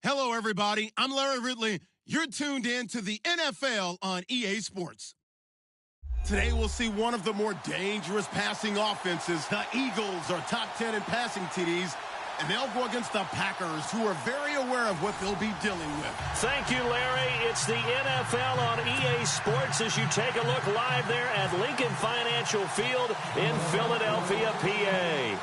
Hello, everybody. I'm Larry Ridley. You're tuned in to the NFL on EA Sports. Today, we'll see one of the more dangerous passing offenses. The Eagles are top 10 in passing TDs, and they'll go against the Packers, who are very aware of what they'll be dealing with. Thank you, Larry. It's the NFL on EA Sports as you take a look live there at Lincoln Financial Field in Philadelphia, PA.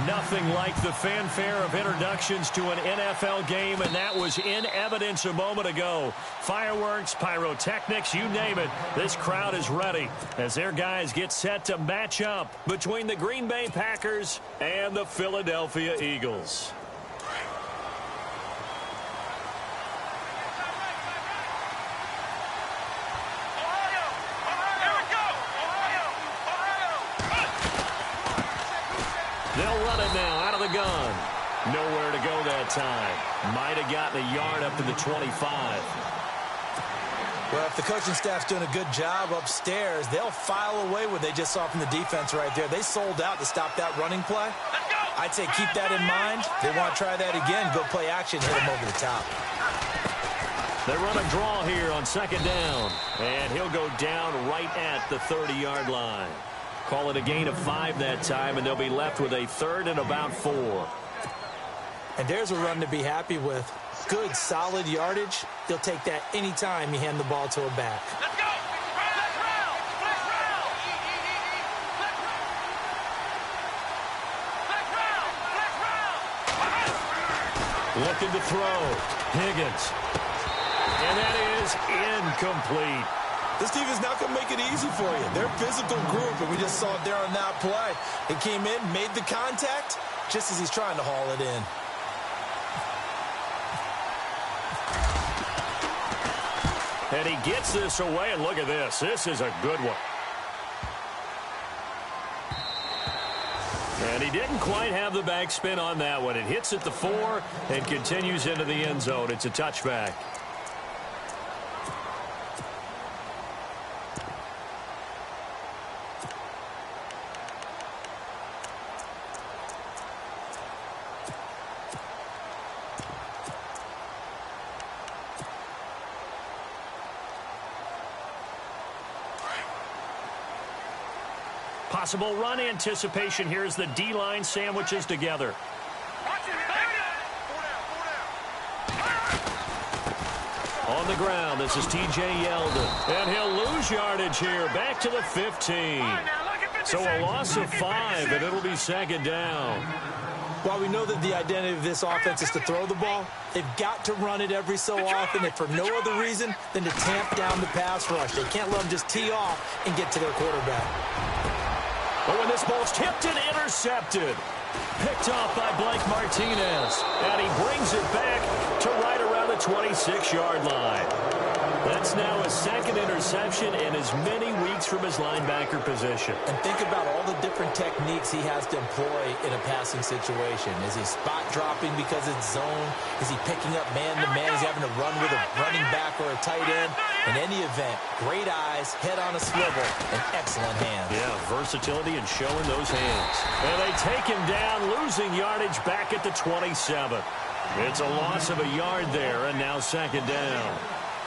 Nothing like the fanfare of introductions to an NFL game, and that was in evidence a moment ago. Fireworks, pyrotechnics, you name it. This crowd is ready as their guys get set to match up between the Green Bay Packers and the Philadelphia Eagles. They'll run it now out of the gun. Nowhere to go that time. Might have gotten a yard up to the 25. Well, if the coaching staff's doing a good job upstairs, they'll file away what they just saw from the defense right there. They sold out to stop that running play. I'd say keep that in mind. They want to try that again. Go play action, hit them over the top. They run a draw here on second down. And he'll go down right at the 30-yard line. Call it a gain of 5 that time, and they'll be left with a third and about 4. And there's a run to be happy with. Good, solid yardage. He'll take that any time you hand the ball to a back. Let's go! Let's round! Let's round! Let's round! Let's round! Looking to throw. Higgins. And that is incomplete. This team is not going to make it easy for you. They're a physical group, and we just saw it there on that play. He came in, made the contact, just as he's trying to haul it in. And he gets this away, and look at this. This is a good one. And he didn't quite have the backspin on that one. It hits at the 4 and continues into the end zone. It's a touchback. Possible run anticipation here as the D-line sandwiches together. On the ground, this is T.J. Yeldon. And he'll lose yardage here, back to the 15. So a loss of 5, and it'll be second down. While we know that the identity of this offense is to throw the ball, they've got to run it every so often, if for no other reason than to tamp down the pass rush. They can't let them just tee off and get to their quarterback. But when this ball's tipped and intercepted, picked off by Blake Martinez, and he brings it back to right around the 26-yard line. That's now his second interception in as many weeks from his linebacker position. And think about all the different techniques he has to employ in a passing situation. Is he spot dropping because it's zone? Is he picking up man-to-man? Is he having to run with a running back or a tight end? In any event, great eyes, head on a swivel, and excellent hands. Yeah, versatility and showing those hands. And they take him down, losing yardage back at the 27. It's a loss of a yard there, and now second down.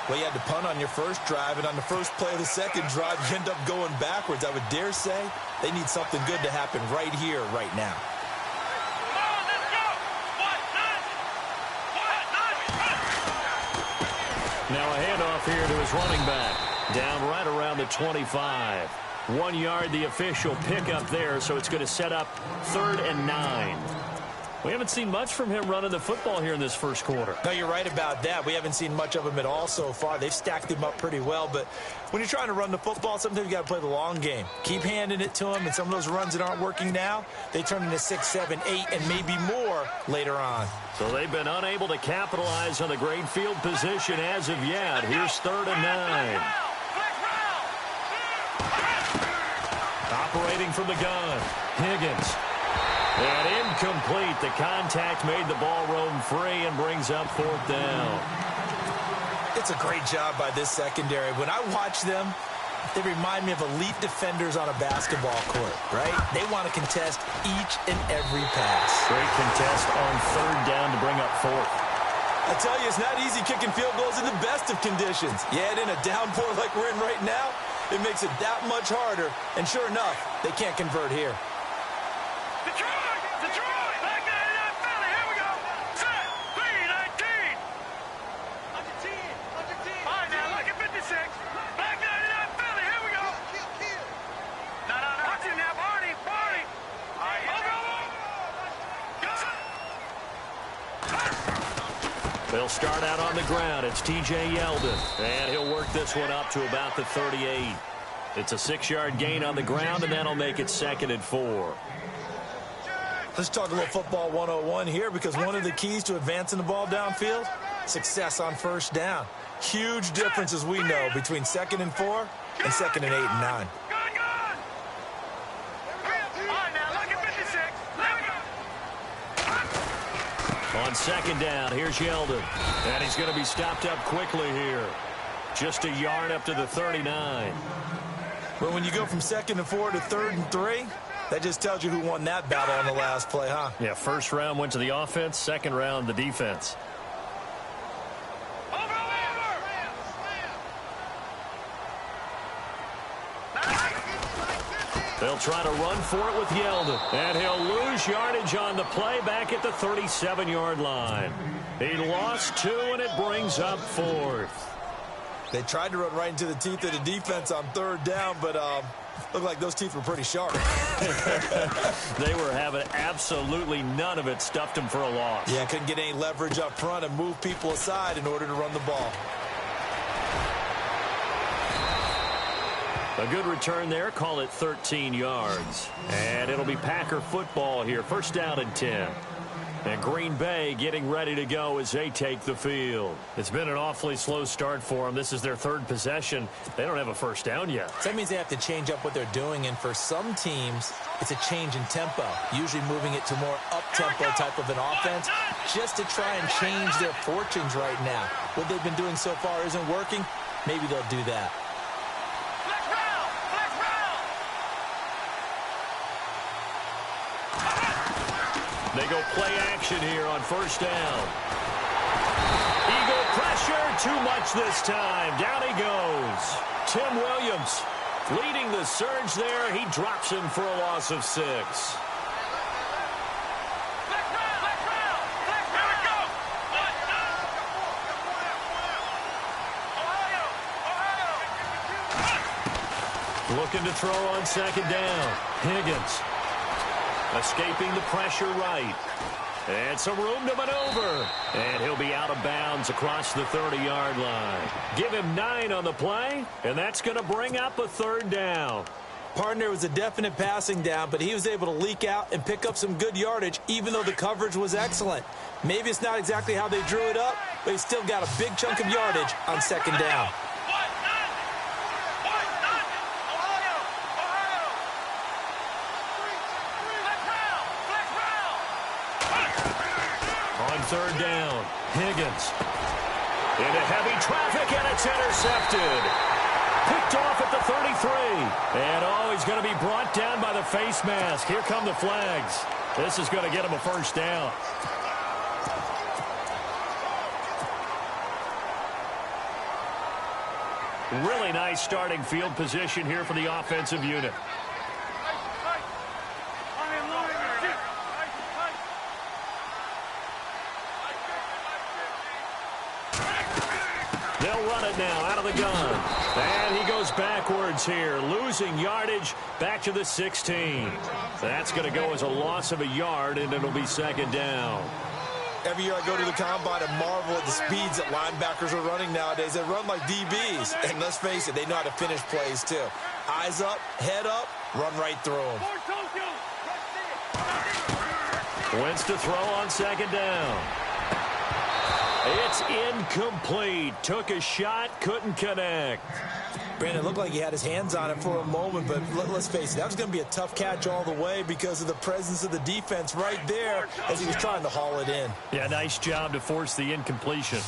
Well, you had to punt on your first drive, and on the first play of the second drive, you end up going backwards. I would dare say they need something good to happen right here, right now. Now a handoff here to his running back. Down right around the 25. 1 yard, the official pickup there, so it's going to set up 3rd and 9. We haven't seen much from him running the football here in this first quarter. No, you're right about that. We haven't seen much of him at all so far. They've stacked him up pretty well, but when you're trying to run the football, sometimes you got to play the long game. Keep handing it to him, and some of those runs that aren't working now, they turn into 6, 7, 8, and maybe more later on. So they've been unable to capitalize on the great field position as of yet. Here's 3rd and 9. Operating from the gun, Higgins. And incomplete. The contact made the ball roam free and brings up 4th down. It's a great job by this secondary. When I watch them, they remind me of elite defenders on a basketball court, right? They want to contest each and every pass. Great contest on 3rd down to bring up 4th. I tell you, it's not easy kicking field goals in the best of conditions. You add in a downpour like we're in right now, it makes it that much harder. And sure enough, they can't convert here. Detroit! Detroit! Back 99 Philly. Here we go. Set. 3-19. Under 10. Under 10. All right, now look at 56. Back 99 Philly. Here we go. Kill. No. Watch it now, Barney. Barney. All right, over. They'll start out on the ground. It's T.J. Yeldon, and he'll work this one up to about the 38. It's a 6-yard gain on the ground, and that'll make it 2nd and 4. Let's talk a little football 101 here, because one of the keys to advancing the ball downfield, success on first down. Huge difference, as we know, between 2nd and 4 and 2nd and 8 and 9. On 2nd down, here's Yeldon. And he's going to be stopped up quickly here. Just a yard up to the 39. Well, when you go from 2nd and 4 to 3rd and 3, that just tells you who won that battle on the last play, huh? Yeah, first round went to the offense, second round the defense. They'll try to run for it with Yeldon. And he'll lose yardage on the play back at the 37-yard line. He lost 2, and it brings up 4th. They tried to run right into the teeth of the defense on 3rd down, but looked like those teeth were pretty sharp. They were having absolutely none of it, stuffed them for a loss. Yeah, couldn't get any leverage up front and move people aside in order to run the ball. A good return there. Call it 13 yards. And it'll be Packer football here. First down and 10. And Green Bay getting ready to go as they take the field. It's been an awfully slow start for them. This is their 3rd possession. They don't have a first down yet. So that means they have to change up what they're doing. And for some teams, it's a change in tempo. Usually moving it to more up-tempo type of an offense just to try and change their fortunes right now. What they've been doing so far isn't working. Maybe they'll do that. They go play action here on first down. Eagle pressure, too much this time. Down he goes. Tim Williams leading the surge there. He drops him for a loss of 6. Looking to throw on 2nd down. Higgins. Escaping the pressure right. And some room to maneuver. And he'll be out of bounds across the 30-yard line. Give him 9 on the play, and that's going to bring up a 3rd down. Partner was a definite passing down, but he was able to leak out and pick up some good yardage, even though the coverage was excellent. Maybe it's not exactly how they drew it up, but he still got a big chunk of yardage on 2nd down. On 3rd down, Higgins. Into heavy traffic, and it's intercepted. Picked off at the 33. And, he's going to be brought down by the face mask. Here come the flags. This is going to get him a first down. Really nice starting field position here for the offensive unit. They'll run it now out of the gun. And he goes backwards here, losing yardage back to the 16. That's going to go as a loss of a yard, and it'll be 2nd down. Every year I go to the combine and marvel at the speeds that linebackers are running nowadays. They run like DBs. And let's face it, they know how to finish plays too. Eyes up, head up, run right through them. Wentz to throw on 2nd down. It's incomplete. Took a shot, couldn't connect. Brandon, it looked like he had his hands on it for a moment, but let's face it, that was going to be a tough catch all the way because of the presence of the defense right there as he was trying to haul it in. Yeah, nice job to force the incompletion.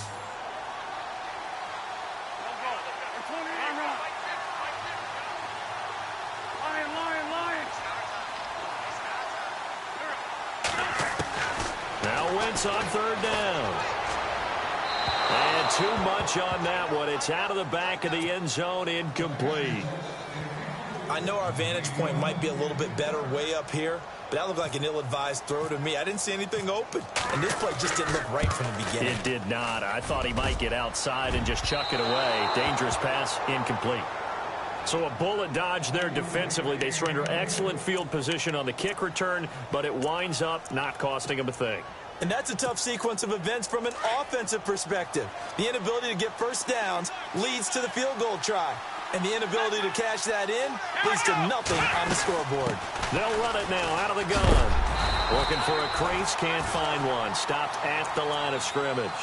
Now Wentz on 3rd down. too much on that one. It's out of the back of the end zone, incomplete. I know our vantage point might be a little bit better way up here, but that looked like an ill-advised throw to me. I didn't see anything open, and this play just didn't look right from the beginning. It did not. I thought he might get outside and just chuck it away. Dangerous pass, incomplete. So a bullet dodge there defensively. They surrender excellent field position on the kick return, but it winds up not costing them a thing. And that's a tough sequence of events from an offensive perspective. The inability to get first downs leads to the field goal try. And the inability to cash that in leads to nothing on the scoreboard. They'll run it now out of the gun. Looking for a crease, can't find one. Stopped at the line of scrimmage.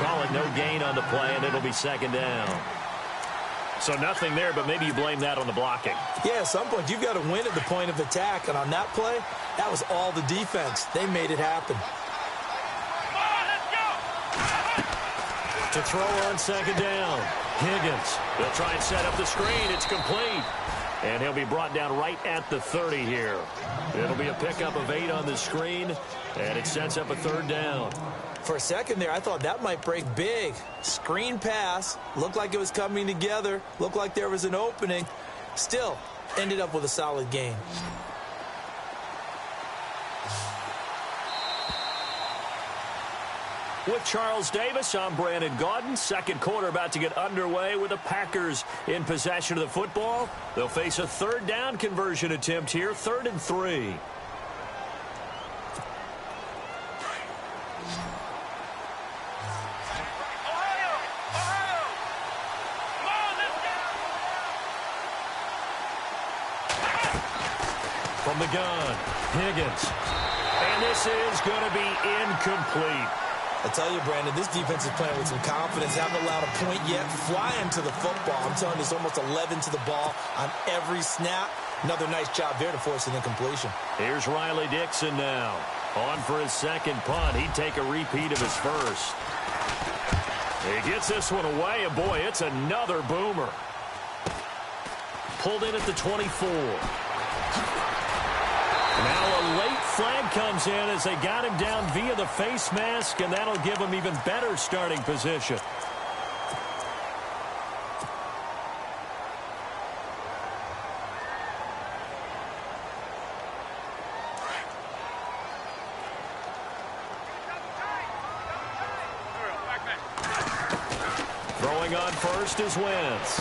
Call it no gain on the play, and it'll be second down. So nothing there, but maybe you blame that on the blocking. Yeah, at some point you've got to win at the point of attack. And on that play, that was all the defense. They made it happen. To throw on second down. Higgins. They'll try and set up the screen. It's complete. And he'll be brought down right at the 30 here. It'll be a pickup of 8 on the screen, and it sets up a third down. For a second there, I thought that might break big. Screen pass. Looked like it was coming together. Looked like there was an opening. Still, ended up with a solid gain. With Charles Davis, I'm Brandon Gaudin. Second quarter about to get underway with the Packers in possession of the football. They'll face a third down conversion attempt here, 3rd and 3. From the gun, Higgins. And this is going to be incomplete. I tell you, Brandon, this defense is playing with some confidence. Haven't allowed a point yet. Flying to the football. I'm telling you, it's almost 11 to the ball on every snap. Another nice job there to force an incompletion. Here's Riley Dixon now. On for his second punt. He'd take a repeat of his first. He gets this one away, and boy, it's another boomer. Pulled in at the 24. Now a late flag comes in as they got him down via the face mask, and that'll give him even better starting position. Throwing on first is Wentz.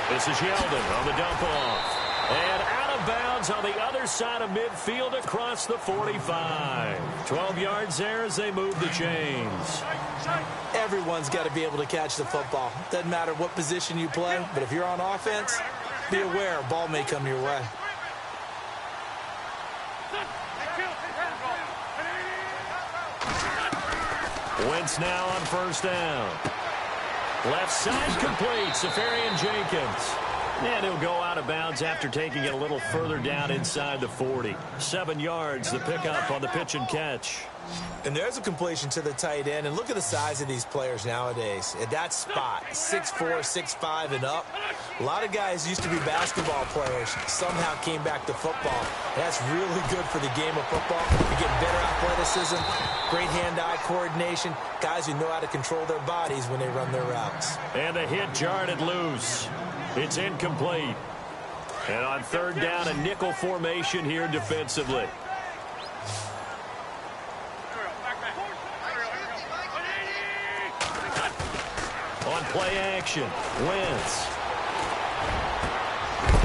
This is Yeldon on the dump off. And out of bounds on the other side of midfield across the 45. 12 yards there as they move the chains. Everyone's got to be able to catch the football. Doesn't matter what position you play, but if you're on offense, be aware a ball may come your way. Wentz now on first down. Left side complete, Safarian Jenkins. And he'll go out of bounds after taking it a little further down inside the 40. 7 yards, the pickup on the pitch and catch. And there's a completion to the tight end. And look at the size of these players nowadays. At that spot, 6'4", 6'5", and up. A lot of guys used to be basketball players. Somehow came back to football. That's really good for the game of football. You get better athleticism, great hand-eye coordination, guys who know how to control their bodies when they run their routes. And a hit jarred it loose. It's incomplete. And on third down, a nickel formation here defensively. On play action, Wentz.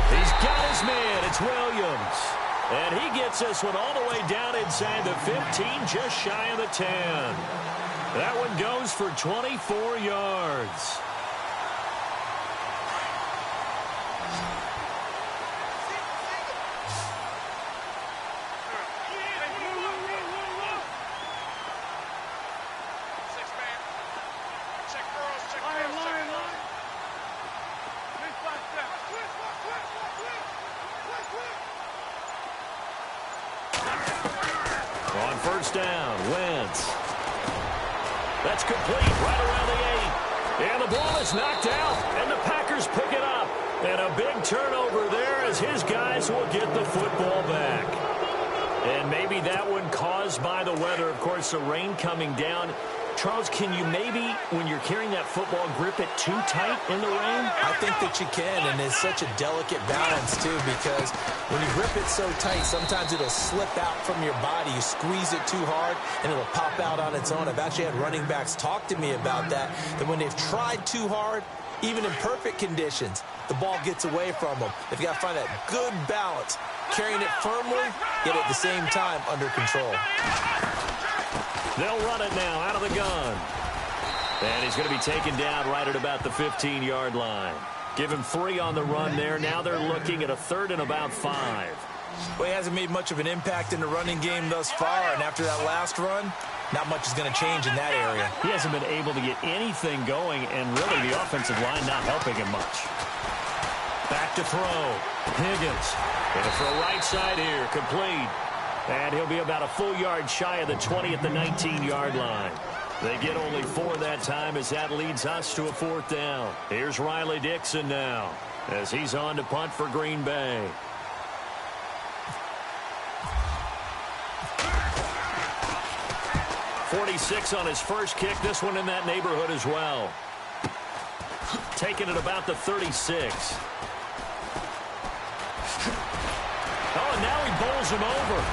He's got his man. It's Williams. And he gets this one all the way down inside the 15, just shy of the 10. That one goes for 24 yards. On first down, Wentz. That's complete right around the 8. And the ball is knocked out, and the Packers pick it up. And a big turnover there as his guys will get the football back. And maybe that one caused by the weather. Of course, the rain coming down Charles, can you maybe, when you're carrying that football, grip it too tight in the rain? I think that you can, and it's such a delicate balance, too, because when you grip it so tight, sometimes it'll slip out from your body. You squeeze it too hard, and it'll pop out on its own. I've actually had running backs talk to me about that when they've tried too hard, even in perfect conditions, the ball gets away from them. They've got to find that good balance, carrying it firmly, yet at the same time under control. They'll run it now out of the gun. And he's going to be taken down right at about the 15-yard line. Give him 3 on the run there. Now they're looking at a 3rd and about 5. Well, he hasn't made much of an impact in the running game thus far, and after that last run, not much is going to change in that area. He hasn't been able to get anything going, and really the offensive line not helping him much. Back to throw. Higgins. Going to throw right side here. Complete. And he'll be about a full yard shy of the 20 at the 19-yard line. They get only 4 that time as that leads us to a 4th down. Here's Riley Dixon now as he's on to punt for Green Bay. .46 on his first kick. This one in that neighborhood as well. Taking it about the 36. Oh, and now he bowls him over.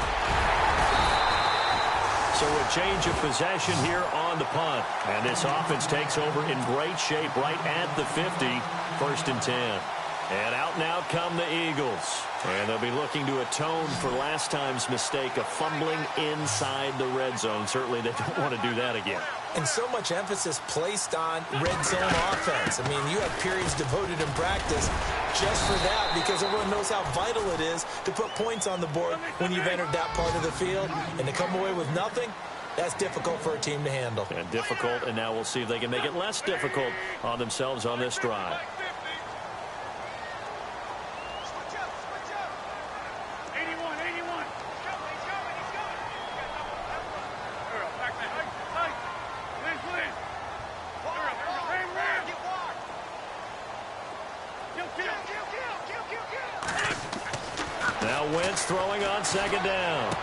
So a change of possession here on the punt. And this offense takes over in great shape right at the 50. 1st and 10. And out now come the Eagles. And they'll be looking to atone for last time's mistake of fumbling inside the red zone. Certainly they don't want to do that again. And so much emphasis placed on red zone offense. I mean, you have periods devoted in practice just for that because everyone knows how vital it is to put points on the board when you've entered that part of the field. And to come away with nothing, that's difficult for a team to handle. And difficult, and now we'll see if they can make it less difficult on themselves on this drive. Now Wentz throwing on 2nd down.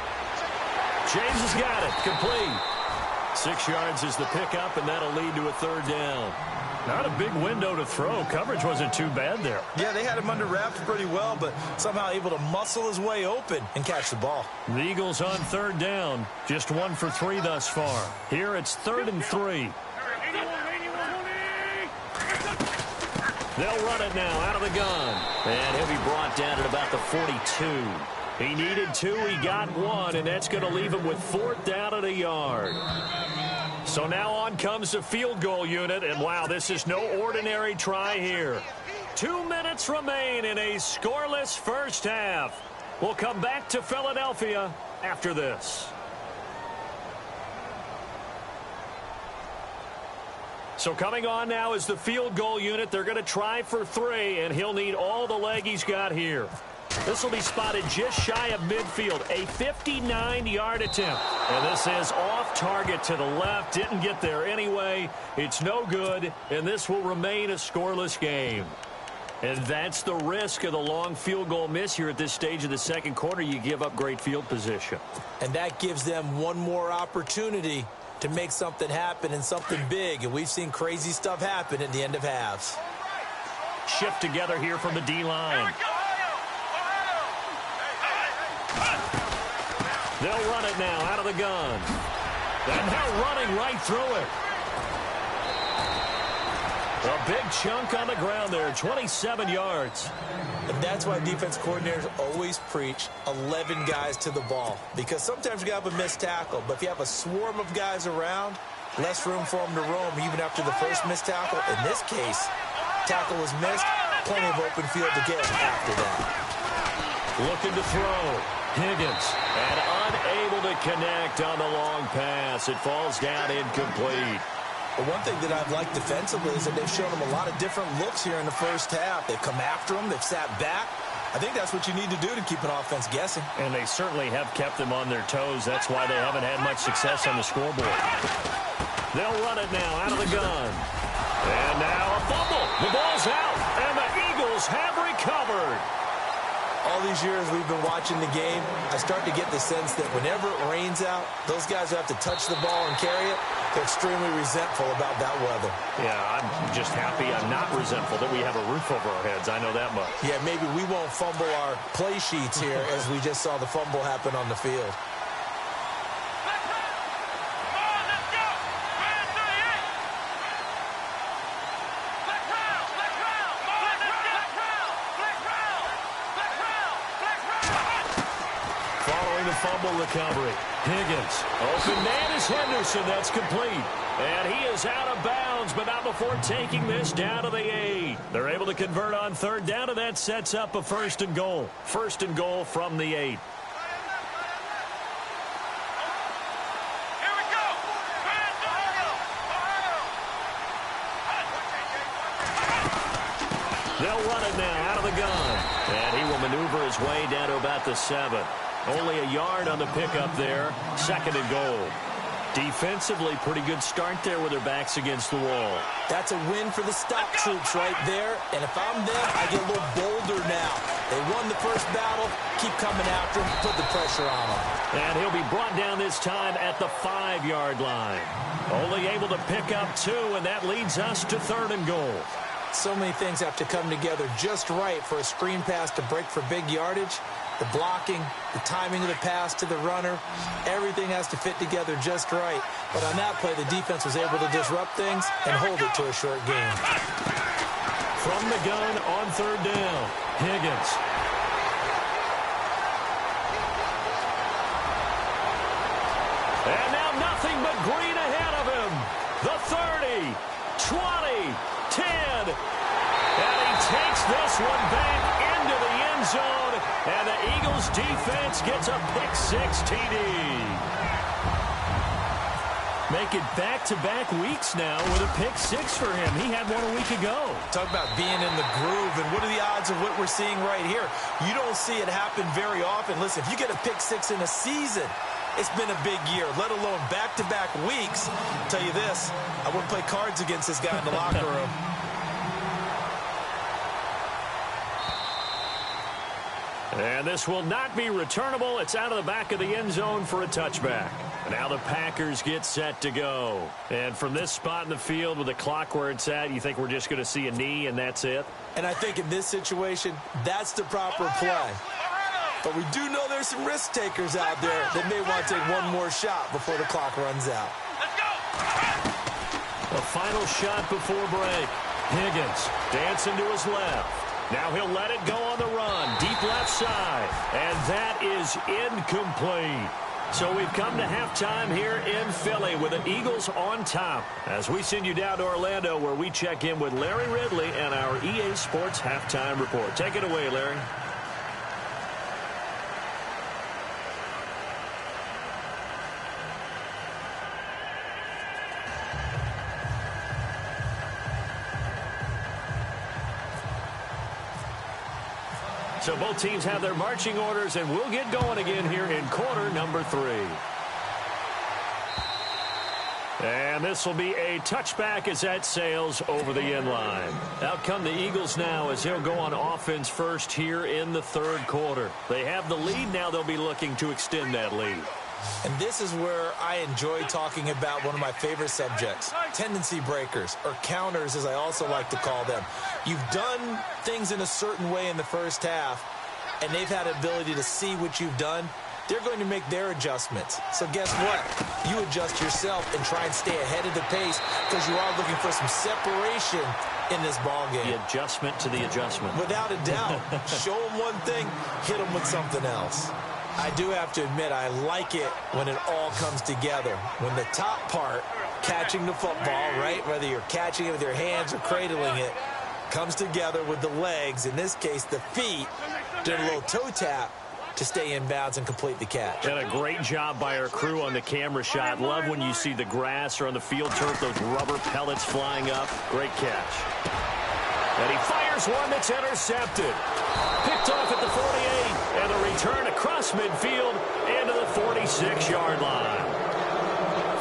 James has got it. Complete. 6 yards is the pickup, and that'll lead to a 3rd down. Not a big window to throw. Coverage wasn't too bad there. Yeah, they had him under wraps pretty well, but somehow able to muscle his way open and catch the ball. The Eagles on 3rd down. Just 1 for 3 thus far. Here it's 3rd and 3. They'll run it now out of the gun. And he'll be brought down at about the 42. He needed 2, he got 1, and that's going to leave him with 4th down at a yard. So now on comes the field goal unit, and wow, this is no ordinary try here. 2 minutes remain in a scoreless first half. We'll come back to Philadelphia after this. So coming on now is the field goal unit. They're going to try for 3, and he'll need all the leg he's got here. This will be spotted just shy of midfield, a 59-yard attempt. And this is off target to the left. Didn't get there anyway. It's no good, and this will remain a scoreless game. And that's the risk of the long field goal miss here at this stage of the 2nd quarter. You give up great field position. And that gives them one more opportunity to make something happen and something big. And we've seen crazy stuff happen at the end of halves. Shift together here from the D-line. They'll run it now out of the gun. And they're running right through it. A big chunk on the ground there, 27 yards. And that's why defense coordinators always preach 11 guys to the ball. Because sometimes you have a missed tackle, but if you have a swarm of guys around, less room for them to roam even after the first missed tackle. In this case, tackle was missed, plenty of open field to get after that. Looking to throw. Higgins, and unable to connect on the long pass. It falls down incomplete. But one thing that I've liked defensively is that they've shown them a lot of different looks here in the first half. They've come after them. They've sat back. I think that's what you need to do to keep an offense guessing. And they certainly have kept them on their toes. That's why they haven't had much success on the scoreboard. They'll run it now out of the gun. And now a fumble. The ball's out, and the Eagles have recovered. all these years we've been watching the game, I start to get the sense that whenever it rains out, those guys who have to touch the ball and carry it, they're extremely resentful about that weather. Yeah, I'm just happy I'm not resentful that we have a roof over our heads. I know that much. Yeah, maybe we won't fumble our play sheets here as we just saw the fumble happen on the field. Fumble recovery. Higgins. Open man is Henderson. That's complete. And he is out of bounds, but not before taking this down to the 8. They're able to convert on third down, and that sets up a 1st and goal. 1st and goal from the 8. They'll run it now out of the gun. And he will maneuver his way down to about the 7. Only a yard on the pickup there. 2nd and goal. Defensively, pretty good start there with their backs against the wall. That's a win for the stop troops right there. And if I'm them, I get a little bolder now. They won the first battle. Keep coming after them. Put the pressure on them. And he'll be brought down this time at the 5-yard line. Only able to pick up 2, and that leads us to 3rd and goal. So many things have to come together just right for a screen pass to break for big yardage. The blocking, the timing of the pass to the runner, everything has to fit together just right. But on that play, the defense was able to disrupt things and hold it to a short game. From the gun on 3rd down, Higgins. And now nothing but green ahead of him. The 30, 20, 10. And he takes this one back into the end zone. And the Eagles defense gets a pick-6 TD. Make it back-to-back weeks now with a pick-6 for him. He had one a week ago. Talk about being in the groove, and what are the odds of what we're seeing right here? You don't see it happen very often. Listen, if you get a pick-6 in a season, it's been a big year, let alone back-to-back weeks. I'll tell you this, I wouldn't play cards against this guy in the locker room. And this will not be returnable. It's out of the back of the end zone for a touchback. Now the Packers get set to go. And from this spot in the field with the clock where it's at, you think we're just going to see a knee and that's it? And I think in this situation, that's the proper play. But we do know there's some risk takers out there that may want to take one more shot before the clock runs out. A final shot before break. Higgins dancing to his left. Now he'll let it go on the run. Deep left side. And that is incomplete. So we've come to halftime here in Philly with the Eagles on top. As we send you down to Orlando where we check in with Larry Ridley and our EA Sports Halftime Report. Take it away, Larry. So both teams have their marching orders, and we'll get going again here in quarter number 3. And this will be a touchback as that sails over the end line. Out come the Eagles now as he'll go on offense first here in the 3rd quarter. They have the lead. Now they'll be looking to extend that lead. And this is where I enjoy talking about one of my favorite subjects, tendency breakers, or counters as I also like to call them. You've done things in a certain way in the first half, and they've had the ability to see what you've done. They're going to make their adjustments. So guess what? You adjust yourself and try and stay ahead of the pace because you are looking for some separation in this ballgame. The adjustment to the adjustment. Without a doubt. Show them one thing, hit them with something else. I do have to admit, I like it when it all comes together. When the top part, catching the football, right, whether you're catching it with your hands or cradling it, comes together with the legs, in this case the feet, doing a little toe tap to stay in bounds and complete the catch. And a great job by our crew on the camera shot. Love when you see the grass or on the field turf, those rubber pellets flying up. Great catch. And he fires one that's intercepted. Picked off at the 48, and a return across midfield into the 46-yard line.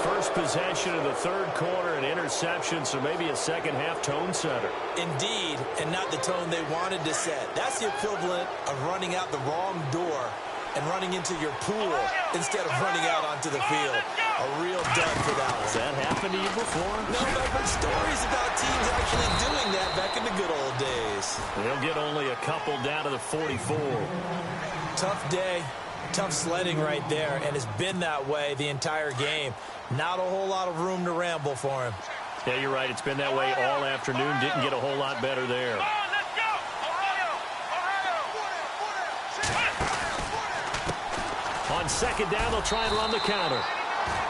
First possession of the third quarter, an interception, so maybe a second-half tone setter. Indeed, and not the tone they wanted to set. That's the equivalent of running out the wrong door and running into your pool instead of running out onto the field. A real dud for that one. Has that happened to you before? No, but I've heard stories about teams actually doing that back in the good old days. They'll get only a couple down to the 44. Tough day, tough sledding right there, and it's been that way the entire game. Not a whole lot of room to ramble for him. Yeah, you're right. It's been that way all afternoon. Didn't get a whole lot better there. On second down, they'll try and run the counter.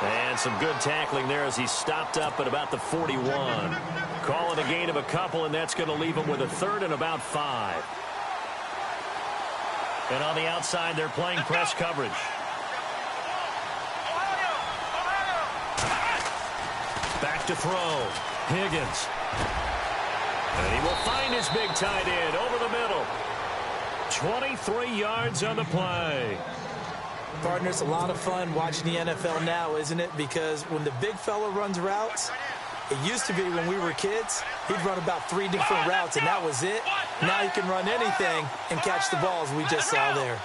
And some good tackling there as he stopped up at about the 41. Call it a gain of a couple, and that's going to leave him with a third and about 5. And on the outside, they're playing press coverage. Back to throw. Higgins. And he will find his big tight end over the middle. 23 yards on the play. Partner, it's a lot of fun watching the NFL now, isn't it? Because when the big fella runs routes, it used to be when we were kids, he'd run about 3 different routes, and that was it. Now he can run anything and catch the balls we just saw there.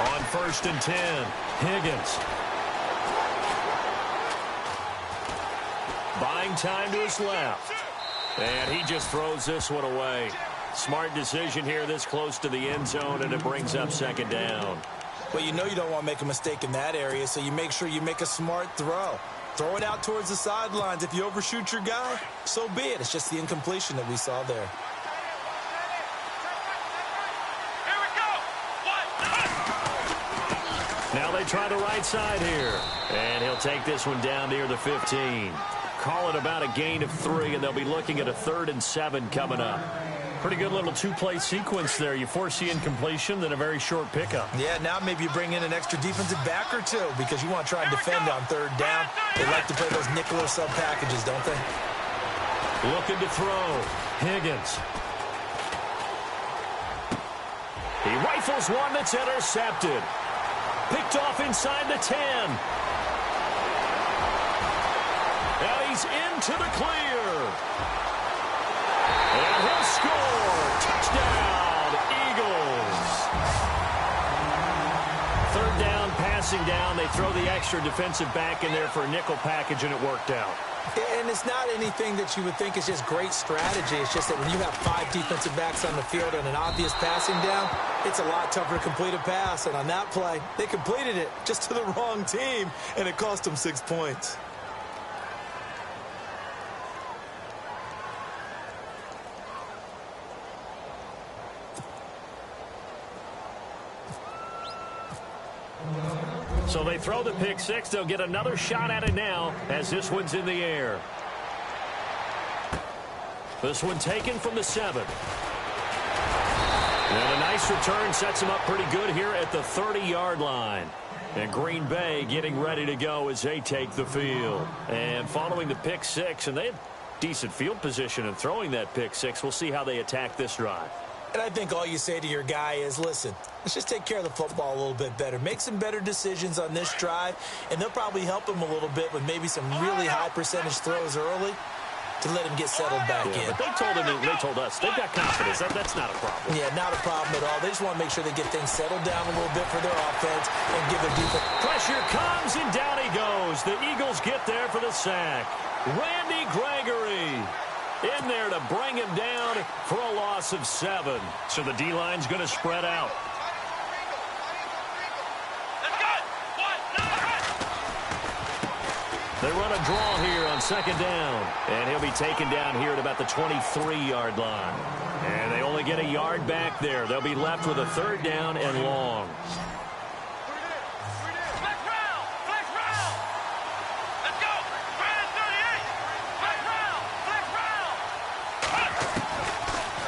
On 1st and 10, Higgins. Buying time to his left. And he just throws this one away. Smart decision here this close to the end zone, and it brings up second down. Well, you know you don't want to make a mistake in that area, so you make sure you make a smart throw. Throw it out towards the sidelines. If you overshoot your guy, so be it. It's just the incompletion that we saw there. Now they try the right side here. And he'll take this one down near the 15. Call it about a gain of 3, and they'll be looking at a 3rd and 7 coming up. Pretty good little 2-play sequence there. You foresee incompletion, then a very short pickup. Yeah, now maybe you bring in an extra defensive back or 2 because you want to try and defend on 3rd down. They like to play those nickel or sub packages, don't they? Looking to throw. Higgins. He rifles one that's intercepted. Picked off inside the 10. Now he's into the clear. And he'll score. Touchdown, Eagles. 3rd down, passing down. They throw the extra defensive back in there for a nickel package, and it worked out. And it's not anything that you would think is just great strategy. It's just that when you have 5 defensive backs on the field and an obvious passing down, it's a lot tougher to complete a pass. And on that play, they completed it just to the wrong team, and it cost them 6 points. So they throw the pick 6. They'll get another shot at it now as this one's in the air. This one taken from the 7. And a nice return sets him up pretty good here at the 30-yard line. And Green Bay getting ready to go as they take the field. And following the pick 6, and they had decent field position in throwing that pick 6. We'll see how they attack this drive. And I think all you say to your guy is, listen, let's just take care of the football a little bit better. Make some better decisions on this drive, and they'll probably help him a little bit with maybe some really high percentage throws early to let him get settled back in. But they told him, they told us, they've got confidence. That's not a problem. Yeah, not a problem at all. They just want to make sure they get things settled down a little bit for their offense and give their defense. Pressure comes, and down he goes. The Eagles get there for the sack. Randy Gregory in there to bring him down for a loss of 7. So the D-line's going to spread out. They run a draw here on 2nd down. And he'll be taken down here at about the 23-yard line. And they only get a yard back there. They'll be left with a 3rd down and long.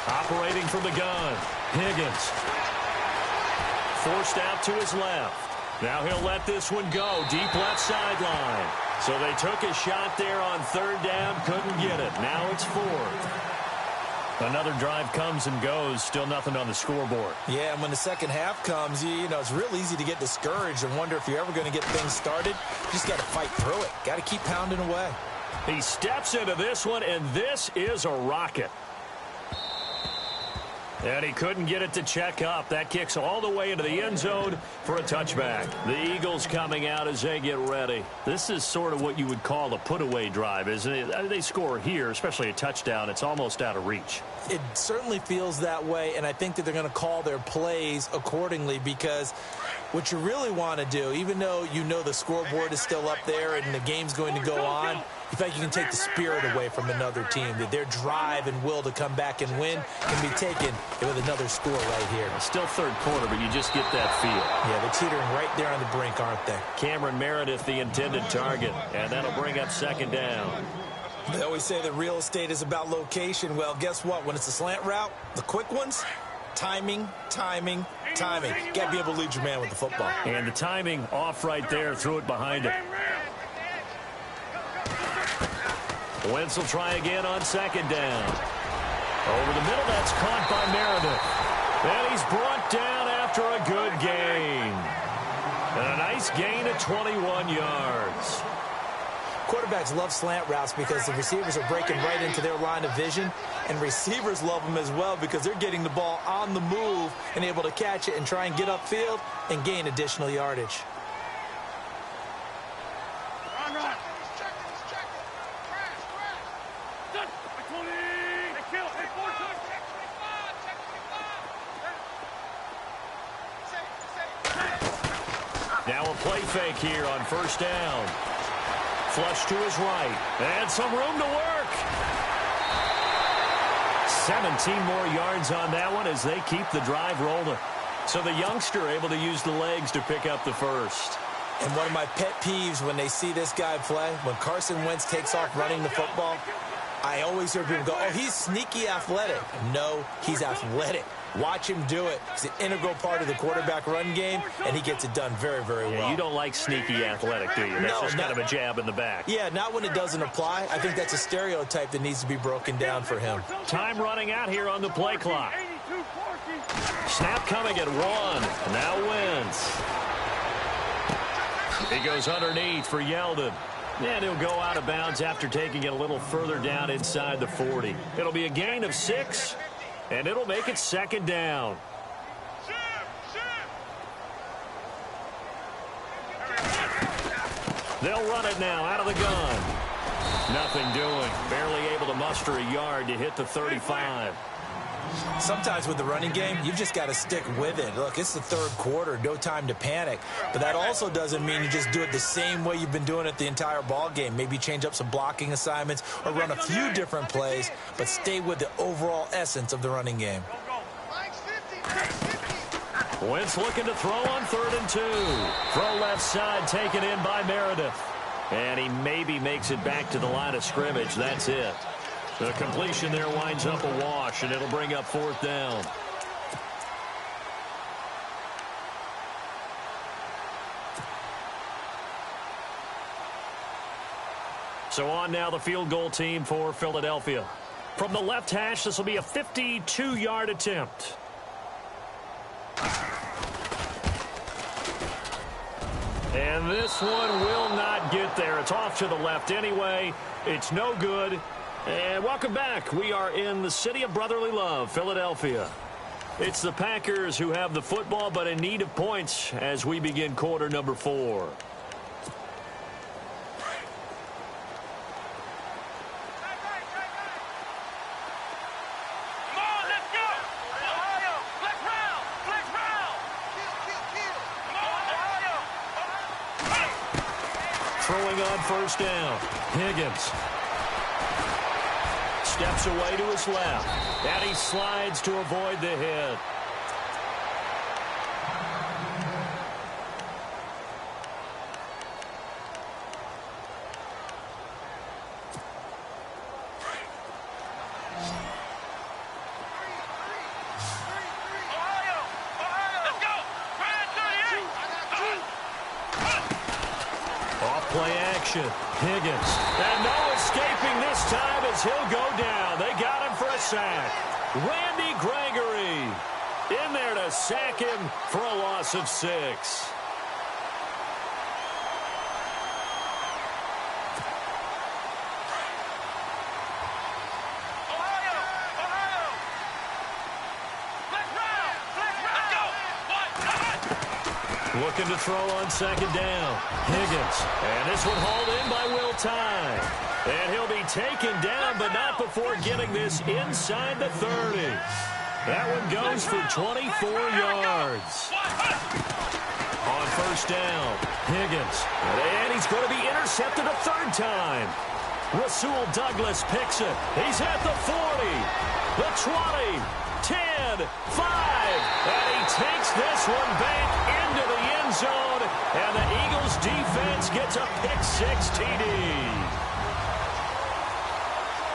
Operating from the gun, Higgins. Forced out to his left. Now he'll let this one go, deep left sideline. So they took a shot there on 3rd down, couldn't get it. Now it's 4th. Another drive comes and goes, still nothing on the scoreboard. Yeah, and when the second half comes, you know, it's real easy to get discouraged and wonder if you're ever going to get things started. You just got to fight through it. Got to keep pounding away. He steps into this one, and this is a rocket. And he couldn't get it to check up. That kicks all the way into the end zone for a touchback. The Eagles coming out as they get ready. This is sort of what you would call a put-away drive, isn't it? They score here, especially a touchdown. It's almost out of reach. It certainly feels that way, and I think that they're going to call their plays accordingly, because what you really want to do, even though you know the scoreboard is still up there and the game's going to go on, you think you can take the spirit away from another team, that their drive and will to come back and win can be taken with another score right here. Still third quarter, but you just get that feel. Yeah, they're teetering right there on the brink, aren't they? Cameron Meredith, the intended target, and that'll bring up second down. They always say that real estate is about location. Well, guess what? When it's a slant route, the quick ones, timing, timing, timing. You got to be able to lead your man with the football. And the timing off right there, threw it behind him. Wentz will try again on second down. Over the middle, that's caught by Meredith. And he's brought down after a good gain. And a nice gain of 21 yards. Quarterbacks love slant routes because the receivers are breaking right into their line of vision, and receivers love them as well because they're getting the ball on the move and able to catch it and try and get upfield and gain additional yardage. Now a play fake here on first down. Flush to his right. And some room to work. 17 more yards on that one as they keep the drive rolling. So the youngster able to use the legs to pick up the first. And one of my pet peeves when they see this guy play, when Carson Wentz takes off running the football, I always hear people go, oh, he's sneaky athletic. No, he's athletic. Watch him do it. He's an integral part of the quarterback run game, and he gets it done very, very well. You don't like sneaky athletic, do you? That's just kind of a jab in the back. Yeah, not when it doesn't apply. I think that's a stereotype that needs to be broken down for him. Time running out here on the play clock. Snap coming at 1. Now Wentz. He goes underneath for Yeldon. And he'll go out of bounds after taking it a little further down inside the 40. It'll be a gain of 6, and it'll make it second down. They'll run it now out of the gun. Nothing doing. Barely able to muster a yard to hit the 35. Sometimes with the running game, you've just got to stick with it. Look, it's the third quarter, no time to panic. But that also doesn't mean you just do it the same way you've been doing it the entire ball game. Maybe change up some blocking assignments or run a few different plays, but stay with the overall essence of the running game. Wentz looking to throw on 3rd and 2. Throw left side, taken in by Meredith. And he maybe makes it back to the line of scrimmage. That's it. The completion there winds up a wash, and it'll bring up 4th down. So on now the field goal team for Philadelphia. From the left hash, this will be a 52-yard attempt. And this one will not get there. It's off to the left anyway. It's no good. And welcome back. We are in the city of brotherly love, Philadelphia. It's the Packers who have the football, but in need of points as we begin quarter number 4. Throwing on first down. Higgins steps away to his left, and he slides to avoid the hit. Off play action. Higgins. And no escaping this time as he'll go down. They got him for a sack. Randy Gregory in there to sack him for a loss of 6. Looking to throw on second down. Higgins. And this one hauled in by Will Tye. And he'll be taken down, but not before getting this inside the 30. That one goes for 24 yards. On first down, Higgins. And he's going to be intercepted a third time. Rasul Douglas picks it. He's at the 40, the 20, 10, 5. And he takes this one back into the end zone. And the Eagles defense gets a pick-6 TD.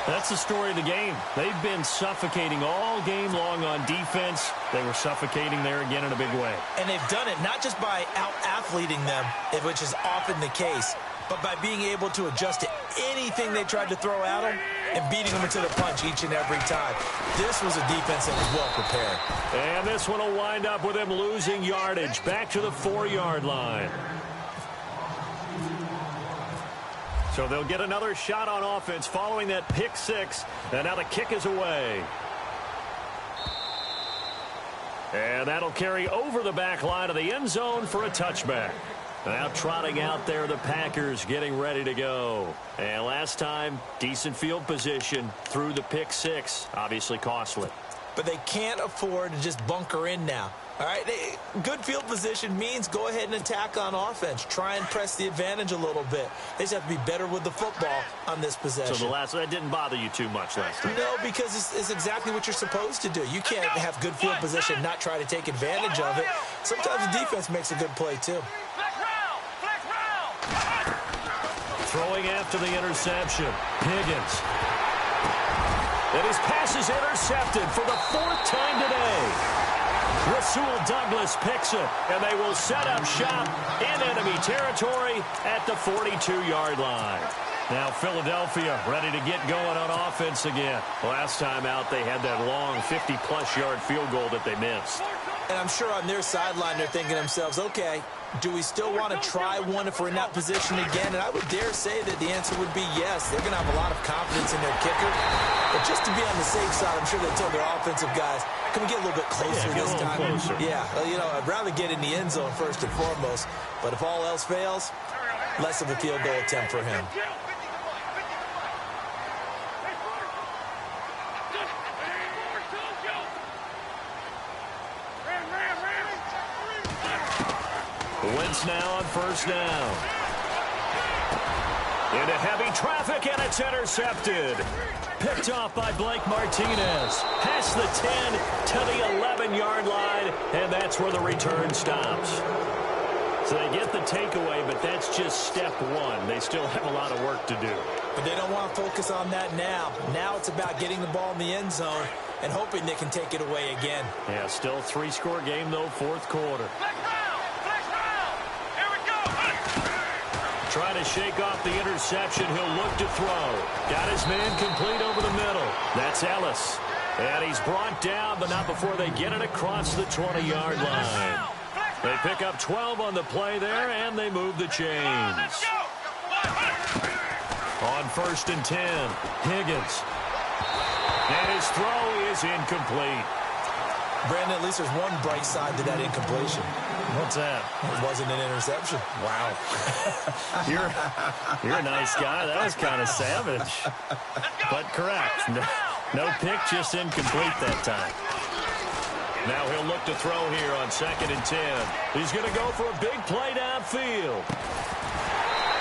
That's the story of the game. They've been suffocating all game long on defense. They were suffocating there again in a big way. And they've done it not just by out-athleting them, which is often the case, but by being able to adjust to anything they tried to throw at them and beating them into the punch each and every time. This was a defense that was well prepared. And this one will wind up with him losing yardage back to the 4-yard line. So they'll get another shot on offense following that pick-6. And now the kick is away. And that'll carry over the back line of the end zone for a touchback. Now trotting out there, the Packers getting ready to go. And last time, decent field position through the pick-6. Obviously costly. But they can't afford to just bunker in now. All right, good field position means go ahead and attack on offense. Try and press the advantage a little bit. They just have to be better with the football on this possession. So that didn't bother you too much last time? No, because it's exactly what you're supposed to do. You can't have good field position and not try to take advantage of it. Sometimes the defense makes a good play, too. Throwing after the interception, Higgins. And his pass is intercepted for the 4th time today. Rasul Douglas picks it, and they will set up shop in enemy territory at the 42-yard line. Now Philadelphia ready to get going on offense again. Last time out, they had that long 50-plus yard field goal that they missed. And I'm sure on their sideline they're thinking to themselves, okay, do we still want to try one if we're in that position again? And I would dare say that the answer would be yes. They're going to have a lot of confidence in their kicker. But just to be on the safe side, I'm sure they told their offensive guys, can we get a little bit closer this time? Closer. Yeah, I'd rather get in the end zone first and foremost. But if all else fails, less of a field goal attempt for him. Wentz now on first down. Into heavy traffic, and it's intercepted. Picked off by Blake Martinez. Past the 10 to the 11-yard line, and that's where the return stops. So they get the takeaway, but that's just step one. They still have a lot of work to do. But they don't want to focus on that now. Now it's about getting the ball in the end zone and hoping they can take it away again. Yeah, still a 3-score game, though, 4th quarter. Trying to shake off the interception. He'll look to throw. Got his man complete over the middle. That's Ellis. And he's brought down, but not before they get it across the 20-yard line. They pick up 12 on the play there, and they move the chains. On first and 10, Higgins. And his throw is incomplete. Brandon, at least there's one bright side to that incompletion. What's that? It wasn't an interception. Wow. You're a nice guy. That was kind of savage. But correct. No pick, just incomplete that time. Now he'll look to throw here on 2nd and 10. He's going to go for a big play downfield.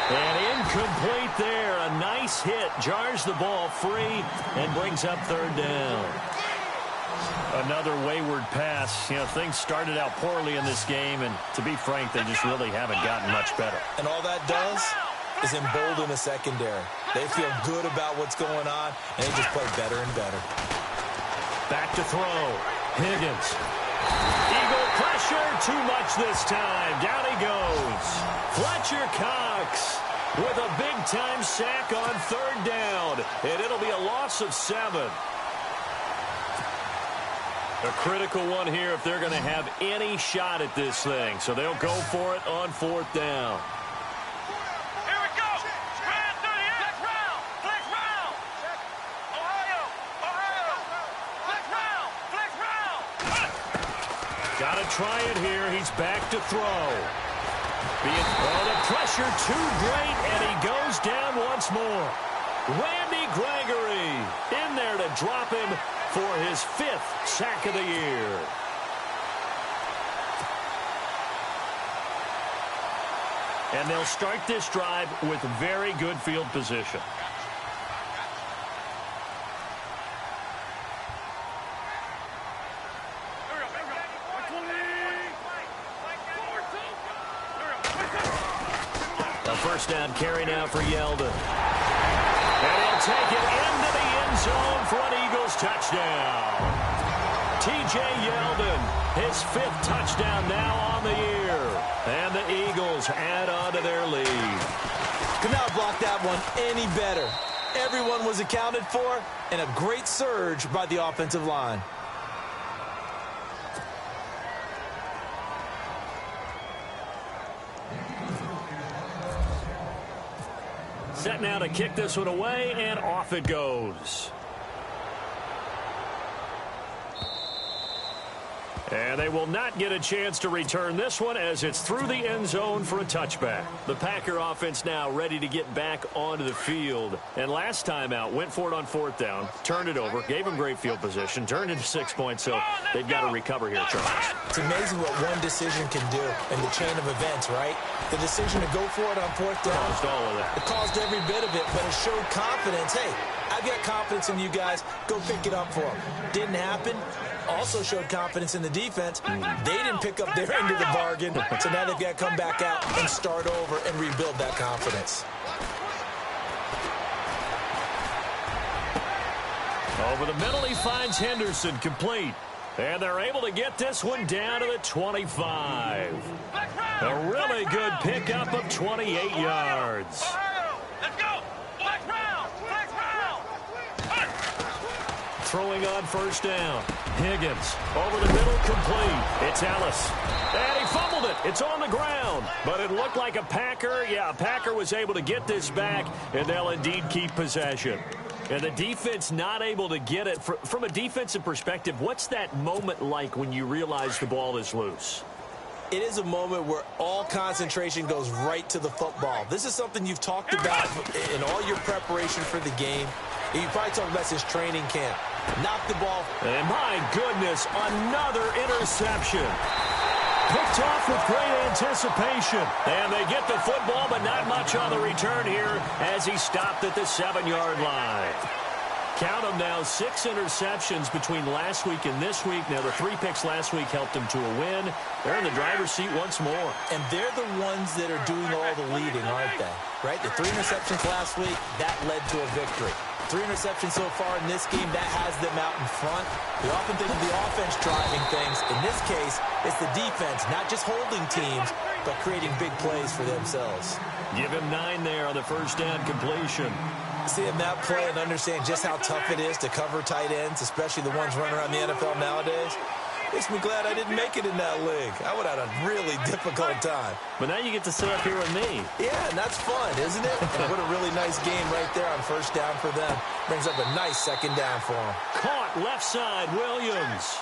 And incomplete there. A nice hit. Jars the ball free and brings up 3rd down. Another wayward pass. You know, things started out poorly in this game, and to be frank, they just really haven't gotten much better. And all that does is embolden the secondary. They feel good about what's going on, and they just play better and better. Back to throw. Higgins. Eagle pressure, too much this time. Down he goes. Fletcher Cox with a big-time sack on 3rd down, and it'll be a loss of 7. A critical one here if they're going to have any shot at this thing, so they'll go for it on 4th down. Here we go. Round 38. Flex round. Flex round. Ohio. Ohio. Flex round. Flex round. Got to try it here. He's back to throw. The pressure too great, and he goes down once more. Randy Gregory in there to drop him for his 5th sack of the year. And they'll start this drive with very good field position. A first down carry now for Yeldon. And he'll take it into the end zone for an Eagles touchdown. T.J. Yeldon, his 5th touchdown now on the year. And the Eagles add on to their lead. Could not block that one any better. Everyone was accounted for, and a great surge by the offensive line. Set now to kick this one away, and off it goes. And they will not get a chance to return this one as it's through the end zone for a touchback. The Packer offense now ready to get back onto the field. And last time out, went for it on 4th down, turned it over, gave them great field position, turned into 6 points, so they've got to recover here, Charles. It's amazing what one decision can do in the chain of events, right? The decision to go for it on 4th down. Caused all of that. It caused every bit of it, but it showed confidence. Hey, I've got confidence in you guys. Go pick it up for them. Didn't happen. Also showed confidence in the defense. They didn't pick up their end of the bargain, so now they've got to come back out and start over and rebuild that confidence. Over the middle, he finds Henderson complete. And they're able to get this one down to the 25. A really good pickup of 28 yards. Let's go. Flex round. Flex round. Throwing on first down. Higgins over the middle, complete. It's Ellis. And he fumbled it. It's on the ground. But it looked like a Packer. Yeah, a Packer was able to get this back, and they'll indeed keep possession. And the defense not able to get it. From a defensive perspective, what's that moment like when you realize the ball is loose? It is a moment where all concentration goes right to the football. This is something you've talked about in all your preparation for the game. You probably talked about since training camp. Knock the ball. And my goodness, another interception. Picked off with great anticipation. And they get the football, but not much on the return here as he stopped at the 7-yard line. Count them now, 6 interceptions between last week and this week. Now, the 3 picks last week helped them to a win. They're in the driver's seat once more. And they're the ones that are doing all the leading, aren't they? Right? The 3 interceptions last week, that led to a victory. 3 interceptions so far in this game, that has them out in front. We often think of the offense driving things. In this case, it's the defense, not just holding teams, but creating big plays for themselves. Give him 9 there on the first down completion. Seeing that play and understand just how tough it is to cover tight ends, especially the ones running around the NFL nowadays, makes me glad I didn't make it in that league. I would have had a really difficult time. But now you get to sit up here with me. Yeah, and that's fun, isn't it? And what a really nice game right there on first down for them. Brings up a nice second down for them. Caught left side, Williams.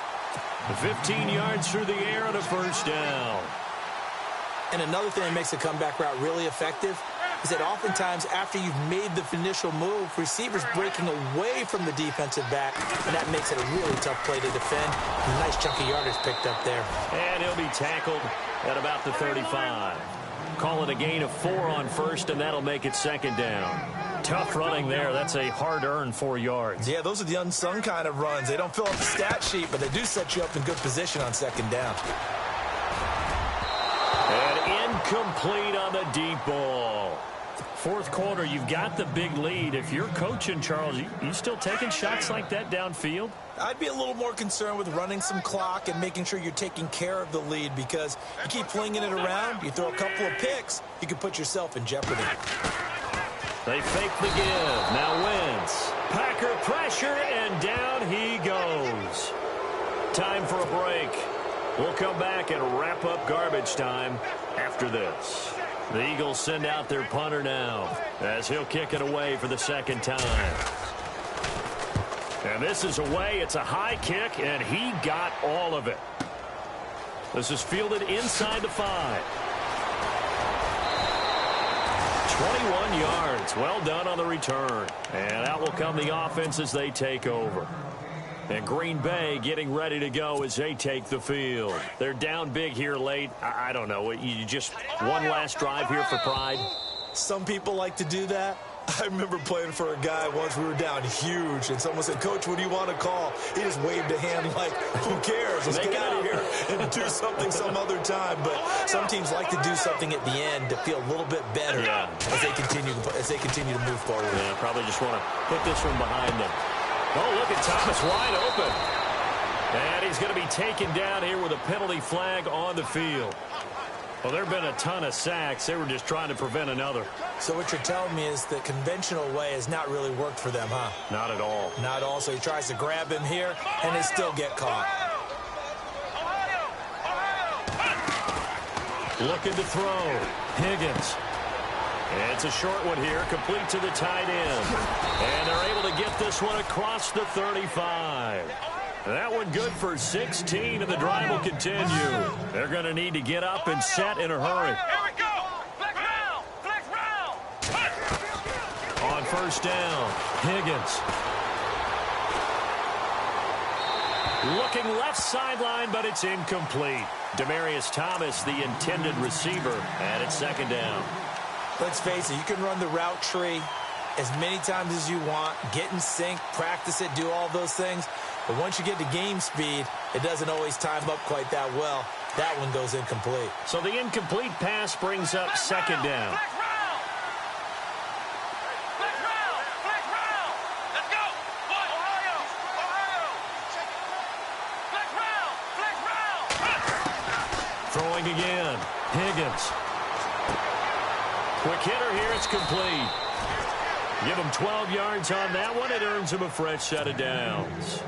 15 yards through the air on a first down. And another thing that makes the comeback route really effective is that oftentimes after you've made the initial move, receivers breaking away from the defensive back, and that makes it a really tough play to defend. A nice chunk of yardage picked up there. And he'll be tackled at about the 35. Call it a gain of 4 on first, and that'll make it second down. Tough running there. That's a hard-earned 4 yards. Yeah, those are the unsung kind of runs. They don't fill up the stat sheet, but they do set you up in good position on second down. And incomplete on the deep ball. Fourth quarter, you've got the big lead. If you're coaching, Charles, you still taking shots like that downfield? I'd be a little more concerned with running some clock and making sure you're taking care of the lead, because you keep flinging it around, you throw a couple of picks, you can put yourself in jeopardy. They fake the give. Now Wentz. Packer pressure, and down he goes. Time for a break. We'll come back and wrap up garbage time after this. The Eagles send out their punter now as he'll kick it away for the second time. And this is away. It's a high kick, and he got all of it. This is fielded inside the 5. 21 yards. Well done on the return. And out will come the offense as they take over. And Green Bay getting ready to go as they take the field. They're down big here late. I don't know. You just one last drive here for pride? Some people like to do that. I remember playing for a guy once. We were down huge, and someone said, "Coach, what do you want to call?" He just waved a hand like, "Who cares? Let's get out of here and do something some other time." But some teams like to do something at the end to feel a little bit better as they continue to move forward. Yeah, probably just want to put this one behind them. Oh, look at Thomas wide open. And he's going to be taken down here with a penalty flag on the field. Well, there have been a ton of sacks. They were just trying to prevent another. So what you're telling me is the conventional way has not really worked for them, huh? Not at all. Not at all. So he tries to grab him here, and they still get caught. Looking to throw. Higgins. It's a short one here, complete to the tight end. And they're able to get this one across the 35. That one good for 16, and the drive will continue. They're going to need to get up and set in a hurry. Here we go. Flex round. On first down, Higgins. Looking left sideline, but it's incomplete. Demaryius Thomas, the intended receiver, and it's second down. Let's face it, you can run the route tree as many times as you want, get in sync, practice it, do all those things. But once you get to game speed, it doesn't always time up quite that well. That one goes incomplete. So the incomplete pass brings up second down. Flex round. Let's go. Ohio. Flex round. Throwing again. Higgins. Quick hitter here. It's complete. Give him 12 yards on that one. It earns him a fresh set of downs.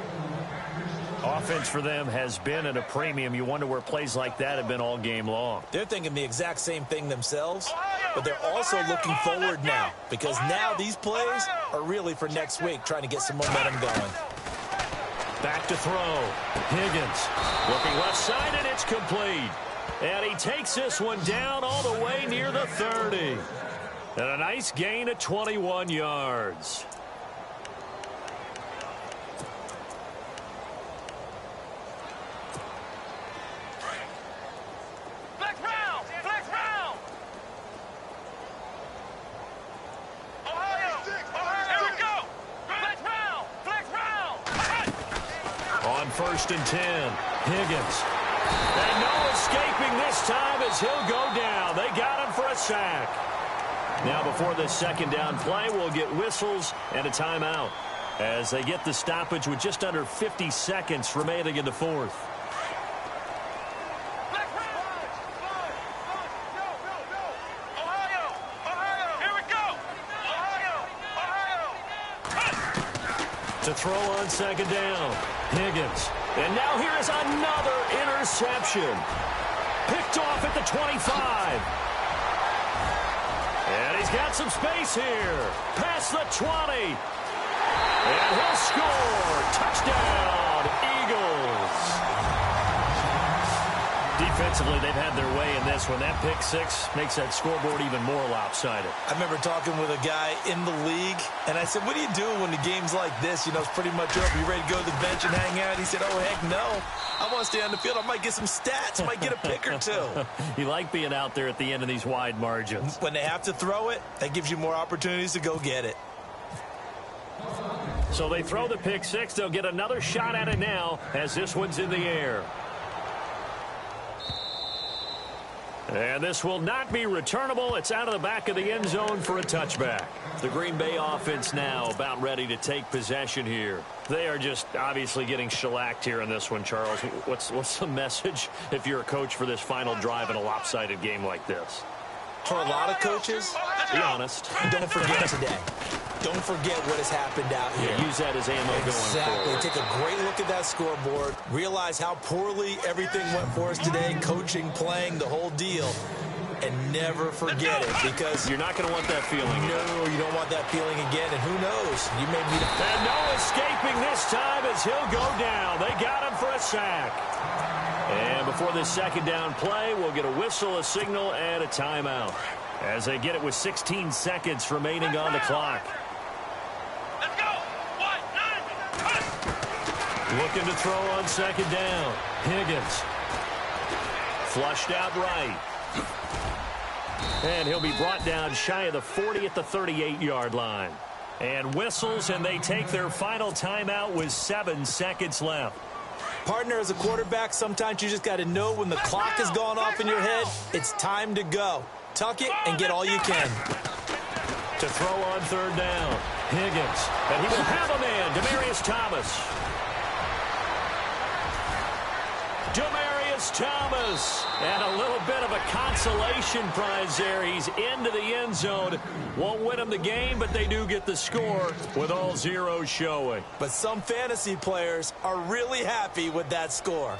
Offense for them has been at a premium. You wonder where plays like that have been all game long. They're thinking the exact same thing themselves, but they're also looking forward now, because now these plays are really for next week, trying to get some momentum going. Back to throw. Higgins looking left side, and it's complete. And he takes this one down all the way near the 30. And a nice gain of 21 yards. Flex round. Ohio. Here we go. Flex round. On first and 10, Higgins. And no escaping this time as he'll go down. They got him for a sack. Now before this second down play, we'll get whistles and a timeout as they get the stoppage with just under 50 seconds remaining in the fourth. Ohio. Here we go. Ohio. To throw on second down, Higgins. And now here is another interception. Picked off at the 25. And he's got some space here. Past the 20. And he'll score. Touchdown, Eagles. Defensively, they've had their way in this one. That pick six makes that scoreboard even more lopsided. I remember talking with a guy in the league, and I said, "What do you do when the game's like this? You know, it's pretty much over. You ready to go to the bench and hang out?" He said, "Oh, heck no. I want to stay on the field. I might get some stats. I might get a pick or two." You like being out there at the end of these wide margins. When they have to throw it, that gives you more opportunities to go get it. So they throw the pick six. They'll get another shot at it now as this one's in the air. And this will not be returnable. It's out of the back of the end zone for a touchback. The Green Bay offense now about ready to take possession here. They are just obviously getting shellacked here in this one, Charles. What's the message if you're a coach for this final drive in a lopsided game like this? For a lot of coaches, be honest. Don't forget today. Don't forget what has happened out here. Yeah, use that as ammo going forward. Take a great look at that scoreboard. Realize how poorly everything went for us today. Coaching, playing, the whole deal. And never forget it, because you're not going to want that feeling. No, you don't want that feeling again. And who knows? You may be. And no escaping this time as he'll go down. They got him for a sack. And before this second down play, we'll get a whistle, a signal, and a timeout as they get it with 16 seconds remaining on the clock. Let's go. 1, 9, looking to throw on second down. Higgins flushed out right. And he'll be brought down shy of the 40 at the 38-yard line. And whistles, and they take their final timeout with 7 seconds left. Partner, as a quarterback, sometimes you just got to know when the clock has gone off in your head, it's time to go. Tuck it and get all you can. To throw on third down, Higgins. And he will have a man, Demaryius Thomas. Demaryius Thomas. And a little bit of a consolation prize there. He's into the end zone. Won't win them the game, but they do get the score with all zeros showing. But some fantasy players are really happy with that score.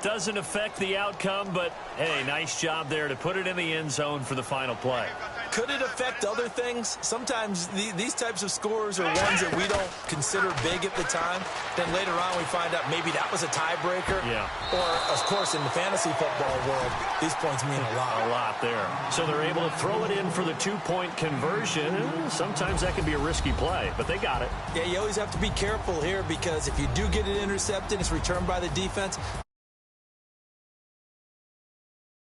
Doesn't affect the outcome, but, hey, nice job there to put it in the end zone for the final play. Could it affect other things? Sometimes these types of scores are ones that we don't consider big at the time. Then later on we find out maybe that was a tiebreaker. Yeah. Or, of course, in the fantasy football world, these points mean a lot. A lot there. So they're able to throw it in for the 2-point conversion. Sometimes that can be a risky play, but they got it. Yeah, you always have to be careful here, because if you do get it intercepted, it's returned by the defense.